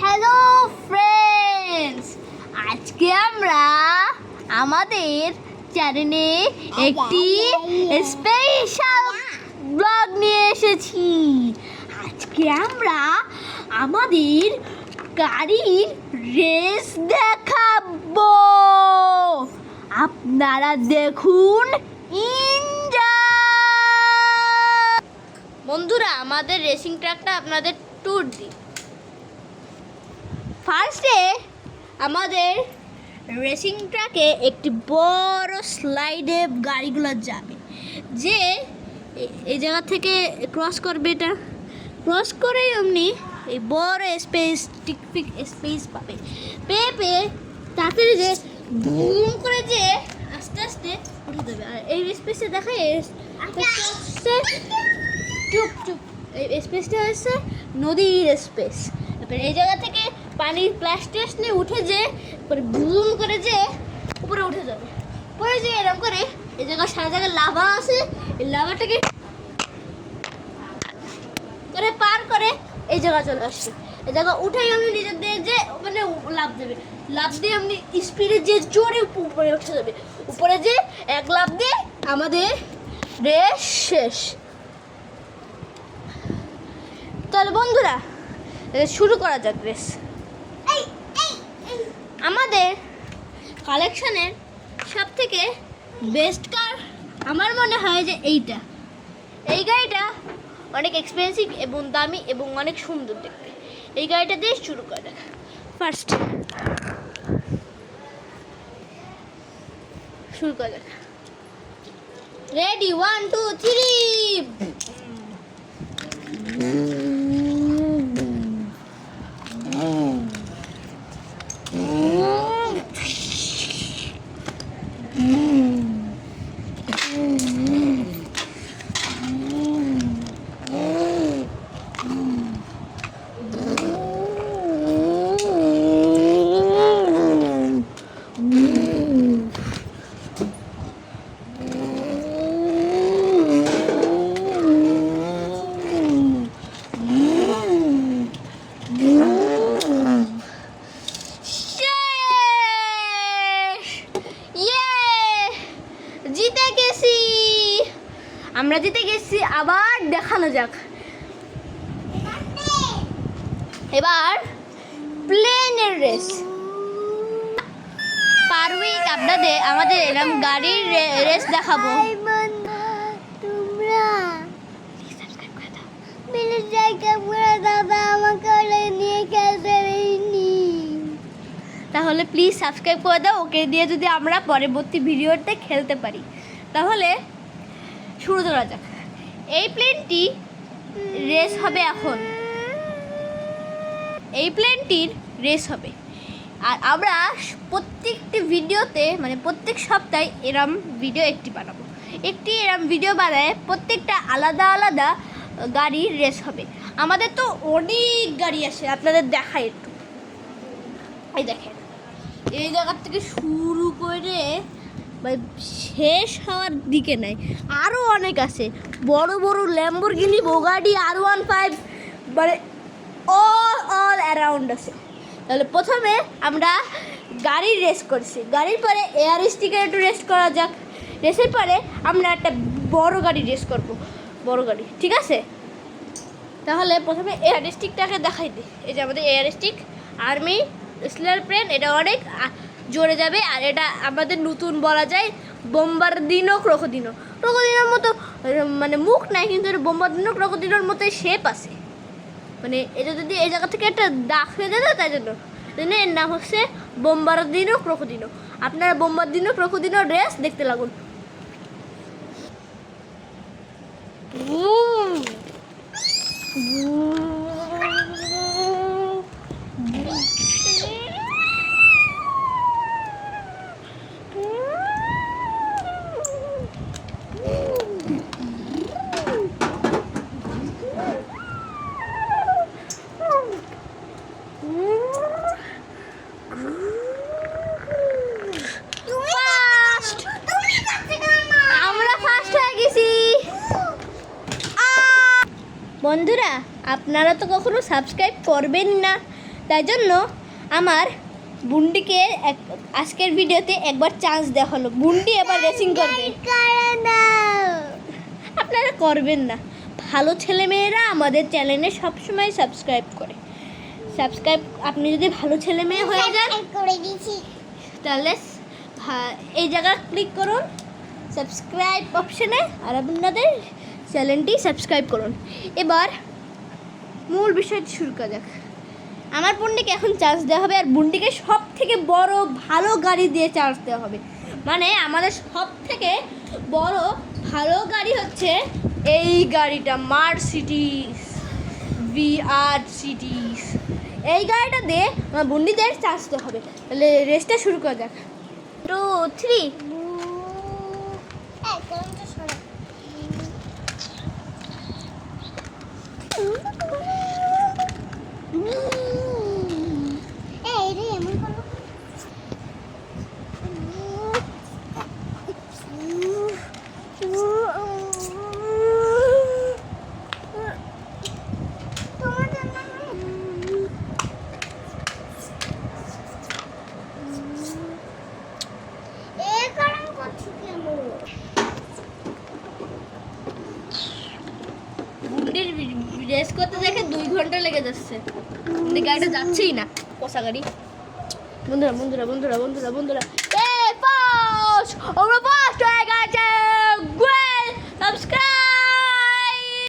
Hello friends, আজকে আমরা আমাদের চ্যানেলে একটি স্পেশাল ব্লগ নিয়ে এসেছি। আজকে আমরা আমাদের গাড়ির রেস দেখাবো। আপনারা দেখুন। বন্ধুরা, আমাদের রেসিং ট্র্যাকটা আপনাদের ট্যুর দিই। ফার্স্টে আমাদের রেসিং ট্র্যাকে একটি বড় স্লাইডে গাড়িগুলো যাবে, যে এই জায়গা থেকে ক্রস করবে। এটা ক্রস করে এমনি এই বড় স্পেস পাবে। পেয়ে তাড়াতাড়ি যে ধুম করে যে আস্তে আস্তে উঠে দেবে। আর এই স্পেসে দেখায় চুপ এই স্পেসটা হচ্ছে নদীর স্পেস। তারপরে এই জায়গা থেকে পানির প্লাস্টিক নিয়ে উঠে যে পরে বুম করে যে উপরে উঠে যাবে। পরে যে এরকম করে এই জায়গায় সারা জায়গায় লাভা আছে, এই লাভাটাকে করে পার করে এই জায়গা চলে আসছে। এই জায়গা উঠেই আপনি নিজের দিয়ে যে মানে লাভ দেবে। লাভ দিয়ে আপনি স্পিডে যে জোরে উপরে উঠে যাবে। উপরে যে এক লাভ দিয়ে আমাদের রেস শেষ। তাহলে বন্ধুরা, শুরু করা যাক রেস। আমাদের কালেকশনের সব থেকে বেস্ট কার আমার মনে হয় যে এইটা। এই গাড়িটা অনেক এক্সপেন্সিভ এবং দামি এবং অনেক সুন্দর দেখতে। এই গাড়িটা দিয়ে শুরু করা যাক। ফার্স্ট শুরু করা যাক। রেডি, 1 2 3। জিতে গেছি আমরা, জিতে গেছি। আবার দেখানো যাক। এবার প্লেনের রেস। পার উইক আপনাদের আমাদের এরকম গাড়ির রেস দেখাবো। তোমরা তাহলে প্লিজ সাবস্ক্রাইব করে দাও। ওকে দিয়ে যদি আমরা পরবর্তী ভিডিওতে খেলতে পারি। তাহলে শুরু করা যাক। এই প্লেনটি রেস হবে এখন। এই প্লেনটির রেস হবে। আর আমরা প্রত্যেকটি ভিডিওতে মানে প্রত্যেক সপ্তাহে এরম ভিডিও একটি বানাবো। একটি এরম ভিডিও বানায় প্রত্যেকটা আলাদা আলাদা গাড়ির রেস হবে। আমাদের তো অনেক গাড়ি আছে, আপনাদের দেখাই একটু। এই দেখেন, এই জায়গার থেকে শুরু করে শেষ হওয়ার দিকে নাই, আরও অনেক আছে। বড় বড় ল্যাম্বরগিনি, বোগাটি, R15 মানে অল অ্যারাউন্ড আছে। তাহলে প্রথমে আমরা গাড়ির রেস করছি। গাড়ির পরে এয়ার স্টিকের একটু রেস করা যাক। রেসের পরে আমরা একটা বড় গাড়ি রেস করব, বড় গাড়ি। ঠিক আছে, তাহলে প্রথমে এয়ার স্টিকটাকে দেখাই দিই। এই যে আমাদের air stick army slayer plane. এটা অনেক জোরে যাবে। আর এটা আমাদের নতুন বলা যায় বোম্বারদিনো ক্রোকোডিনো। ক্রোকোডিনোর মতো মানে মুখ নাই, কিন্তু এটা বোম্বারদিনো ক্রোকোডিনোর মতো শেপ আছে। মানে এটা যদি এই জায়গা থেকে একটা দাগ হয়ে যায়, তাই জন্য এর নাম হচ্ছে বোম্বারদিনো ক্রোকোডিনো। আপনারা বোম্বারদিনো ক্রোকোডিনোর রেস দেখতে লাগুন। বন্ধুরা, আপনারা তো কখনো সাবস্ক্রাইব করবেন না, তাই জন্য আমার বুন্ডিকে আজকের ভিডিওতে একবার চান্স দেওয়া হলো। বুন্ডি এবার রেসিং করবে। আপনারা করবেন না, ভালো ছেলেমেয়েরা আমাদের চ্যানেলে সবসময় সাবস্ক্রাইব করে। আপনি যদি ভালো ছেলে মেয়ে হয়ে যান করে দিয়েছি। তাহলে এই জায়গা ক্লিক করুন সাবস্ক্রাইব অপশনে, আর আপনাদের চ্যানেলটি সাবস্ক্রাইব করুন। এবার মূল বিষয়টি শুরু করা যাক। আমার বুন্ডিকে এখন চার্জ দেওয়া হবে, আর বুন্ডিকে সব থেকে বড় ভালো গাড়ি দিয়ে চার্জ দেওয়া হবে। মানে আমাদের সব থেকে বড় ভালো গাড়ি হচ্ছে এই গাড়িটা, মার্সিডিজ VR-Cities। এই গাড়িটা দিয়ে আমার বুন্ডিদের চার্জ দেওয়া হবে। তাহলে রেসটা শুরু করা যাক। 2, 3। রেস করতে দেখে 2 ঘন্টা লেগে যাচ্ছে, কিন্তু গাড়িটা যাচ্ছেই না, কষা গাড়ি। বন্ধুরা বন্ধুরা বন্ধুরা বন্ধুরা বন্ধুরা, পাস আমরা